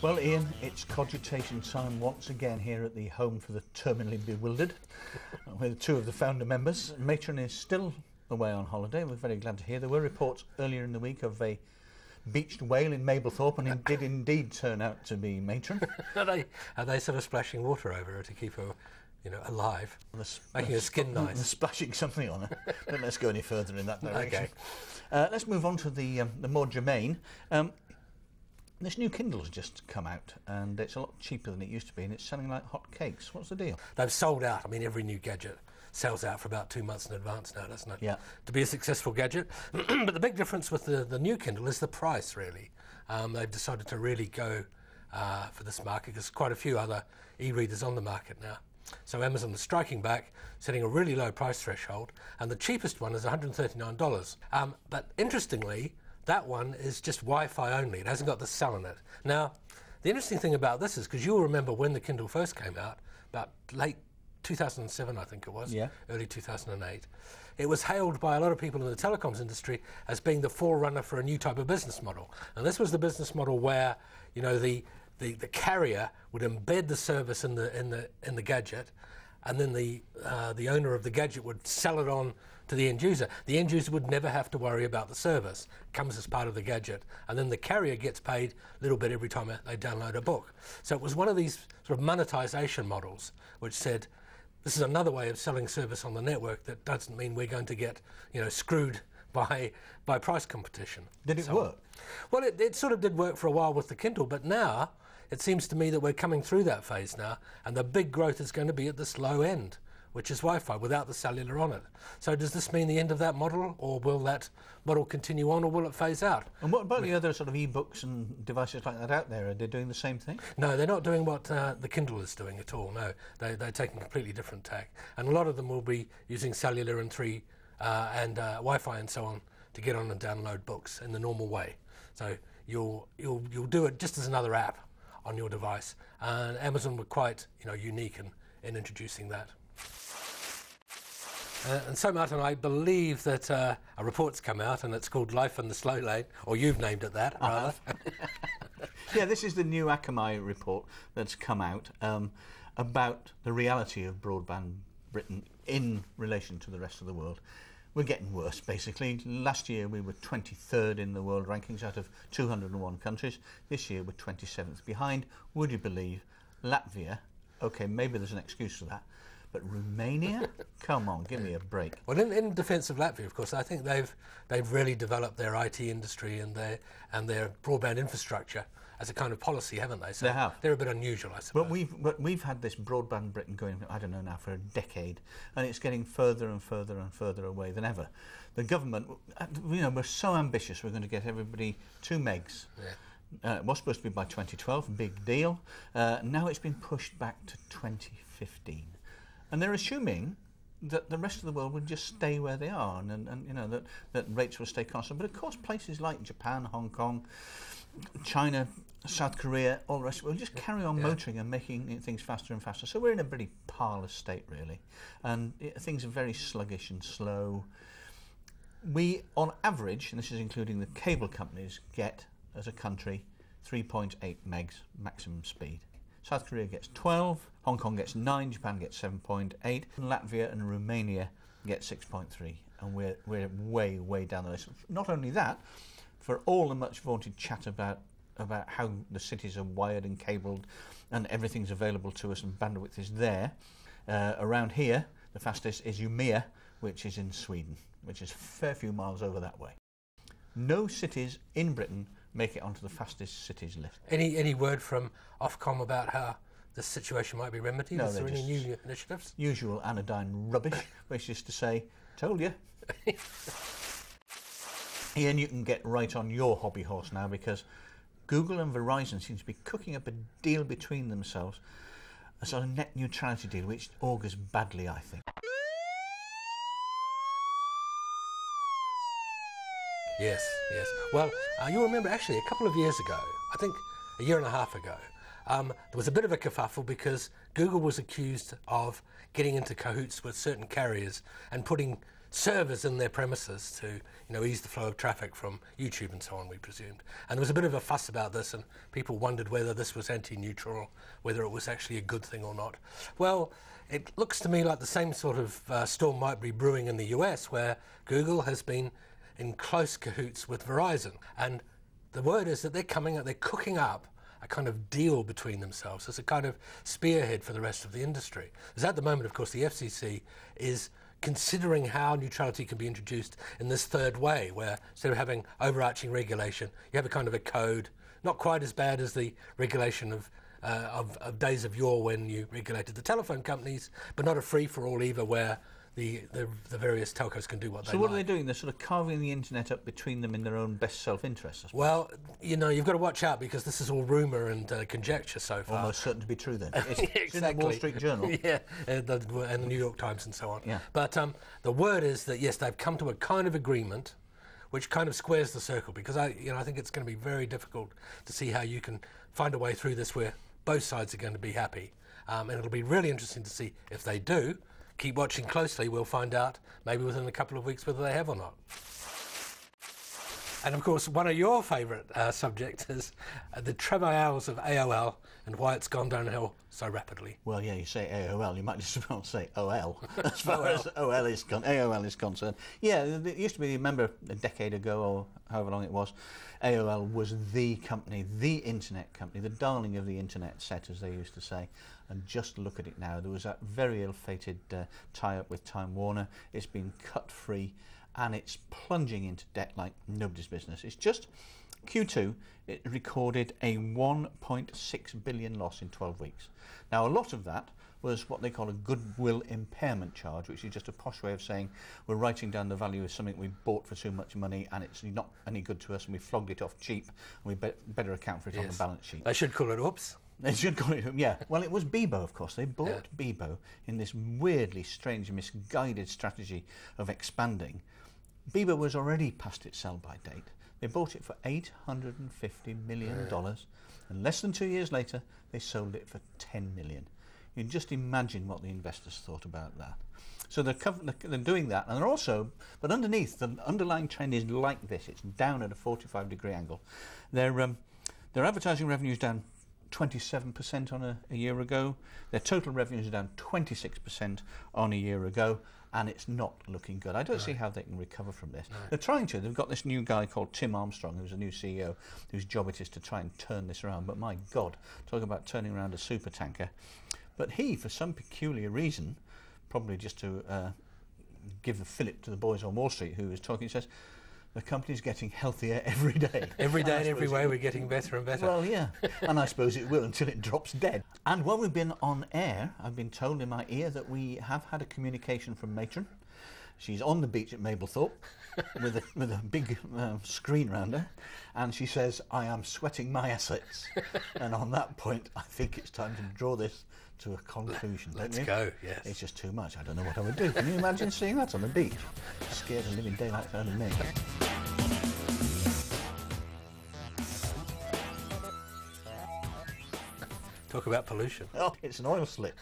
Well, Ian, it's Codgertation time once again here at the Home for the Terminally Bewildered with two of the founder members. Matron is still away on holiday. We're very glad to hear. There were reports earlier in the week of a beached whale in Mablethorpe, and it did indeed turn out to be Matron. Are they sort of splashing water over her to keep her, you know, alive, making her skin nice? Splashing something on her. Don't let's go any further in that direction. Okay. Let's move on to the more germane. This new Kindle's just come out, and it's a lot cheaper than it used to be, and it's selling like hot cakes. What's the deal? They've sold out. I mean, every new gadget sells out for about 2 months in advance now, doesn't it? Yeah. To be a successful gadget. But the big difference with the new Kindle is the price, really. They've decided to really go for this market, because quite a few other e-readers on the market now. So Amazon is striking back, setting a really low price threshold, and the cheapest one is $139. But interestingly, that one is just Wi-Fi only. It hasn't got the cell in it. Now, the interesting thing about this is, because you'll remember when the Kindle first came out, about late 2007, I think it was, yeah. Early 2008, it was hailed by a lot of people in the telecoms industry as being the forerunner for a new type of business model. And this was the business model where, you know, the carrier would embed the service in the gadget, and then the owner of the gadget would sell it on to the end user. The end user would never have to worry about the service. It comes as part of the gadget, and then the carrier gets paid a little bit every time they download a book. So it was one of these sort of monetization models which said, this is another way of selling service on the network that doesn't mean we're going to get, you know, screwed by price competition. Did it work? Well, it sort of did work for a while with the Kindle, but now it seems to me that we're coming through that phase now, and the big growth is going to be at this low end, which is Wi-Fi without the cellular on it. So does this mean the end of that model, or will that model continue on, or will it phase out? And what about the other sort of e-books and devices like that out there? Are they doing the same thing? No, they're not doing what the Kindle is doing at all, no. They're taking a completely different tack. And a lot of them will be using cellular and 3 and Wi-Fi and so on to get on and download books in the normal way. So you'll do it just as another app on your device. And Amazon were quite, you know, unique in introducing that. And so, Martin, I believe that a report's come out, and it's called Life in the Slow Lane, or you've named it that, rather. Yeah, this is the new Akamai report that's come out about the reality of broadband Britain in relation to the rest of the world. We're getting worse, basically. Last year we were 23rd in the world rankings out of 201 countries. This year we're 27th behind. Would you believe Latvia? Okay, maybe there's an excuse for that. But Romania? Come on, give me a break. Well, in defence of Latvia, of course, I think they've really developed their IT industry and their broadband infrastructure as a kind of policy, haven't they? So they have. They're a bit unusual, I suppose. But we've had this broadband Britain going, I don't know now, for a decade, and it's getting further and further and further away than ever. The government, you know, we're so ambitious. We're going to get everybody 2 megs. Yeah. It was supposed to be by 2012, big deal. Now it's been pushed back to 2015. And they're assuming that the rest of the world would just stay where they are, and you know, that rates will stay constant. But of course, places like Japan, Hong Kong, China, South Korea, all the rest will just carry on motoring and making things faster and faster. So we're in a pretty parlous state, really, and things are very sluggish and slow. We, on average, and this is including the cable companies, get as a country 3.8 megs maximum speed. South Korea gets 12, Hong Kong gets 9, Japan gets 7.8, Latvia and Romania get 6.3, and we're way, way down the list. Not only that, for all the much vaunted chat about how the cities are wired and cabled and everything's available to us and bandwidth is there, around here the fastest is Umeå, which is in Sweden, which is a fair few miles over that way. No cities in Britain make it onto the fastest cities list. Any word from Ofcom about how this situation might be remedied? No, is there any new initiatives? Usual anodyne rubbish, which is to say, told you. Ian, you can get right on your hobby horse now, because Google and Verizon seem to be cooking up a deal between themselves, a sort of net neutrality deal, which augurs badly, I think. Yes, yes. Well, you'll remember actually a couple of years ago, I think a year and a half ago, there was a bit of a kerfuffle because Google was accused of getting into cahoots with certain carriers and putting servers in their premises to, ease the flow of traffic from YouTube and so on, we presumed. And there was a bit of a fuss about this, and people wondered whether this was anti-neutral, whether it was actually a good thing or not. Well, it looks to me like the same sort of storm might be brewing in the US, where Google has been in close cahoots with Verizon. And the word is that they're cooking up a kind of deal between themselves as a kind of spearhead for the rest of the industry. Because at the moment, of course, the FCC is considering how neutrality can be introduced in this third way, where instead of having overarching regulation, you have a kind of a code, not quite as bad as the regulation of days of yore when you regulated the telephone companies, but not a free-for-all either, where the various telcos can do what they like. So what are they doing? They're sort of carving the internet up between them in their own best self-interest, I suppose. Well, you've got to watch out, because this is all rumour and conjecture so far. Almost certain to be true then. Exactly. It's in the Wall Street Journal. Yeah, and the New York Times and so on. Yeah. But the word is that, yes, they've come to a kind of agreement which kind of squares the circle, because I think it's going to be very difficult to see how you can find a way through this where both sides are going to be happy. And it'll be really interesting to see if they do. Keep watching closely, we'll find out maybe within a couple of weeks whether they have or not. And of course, one of your favourite subjects is the travails of AOL and why it's gone downhill so rapidly. Well, yeah, you say AOL, you might just well say OL, as far as AOL is concerned. Yeah, it used to be, remember, a decade ago, or however long it was, AOL was the company, the internet company, the darling of the internet set, as they used to say. And just look at it now. There was that very ill-fated tie-up with Time Warner. It's been cut free, and it's plunging into debt like nobody's business. It's just Q2, it recorded a 1.6 billion loss in 12 weeks. Now, a lot of that was what they call a goodwill impairment charge, which is just a posh way of saying we're writing down the value of something we bought for so much money and it's not any good to us, and we flogged it off cheap, and we better account for it on the balance sheet. They should call it oops. They should call it, yeah. Well, it was Bebo, of course. They bought Bebo in this weirdly strange, misguided strategy of expanding. Bebo was already past its sell-by date. They bought it for $850 million, and less than 2 years later, they sold it for $10 million. You can just imagine what the investors thought about that. So they're doing that, and they're also, but underneath, the underlying trend is like this. It's down at a 45-degree angle. Their advertising revenue is down 27% on a year ago. Their total revenues are down 26% on a year ago, and it's not looking good. I don't see how they can recover from this. They're trying to. They've got this new guy called Tim Armstrong, who's a new CEO, whose job it is to try and turn this around. But my God, talk about turning around a supertanker. But he, for some peculiar reason, probably just to give the fillip to the boys on Wall Street who was talking, says, the company's getting healthier every day. Every day and every way we're getting better and better. Well, yeah, and I suppose it will until it drops dead. And while we've been on air, I've been told in my ear that we have had a communication from Matron. She's on the beach at Mablethorpe with a big screen round her, and she says, I am sweating my assets. And on that point, I think it's time to draw this to a conclusion. Let's go, yes. It's just too much. I don't know what I would do. Can you imagine seeing that on the beach? Scared the living daylights out of me. Talk about pollution. Oh, it's an oil slick.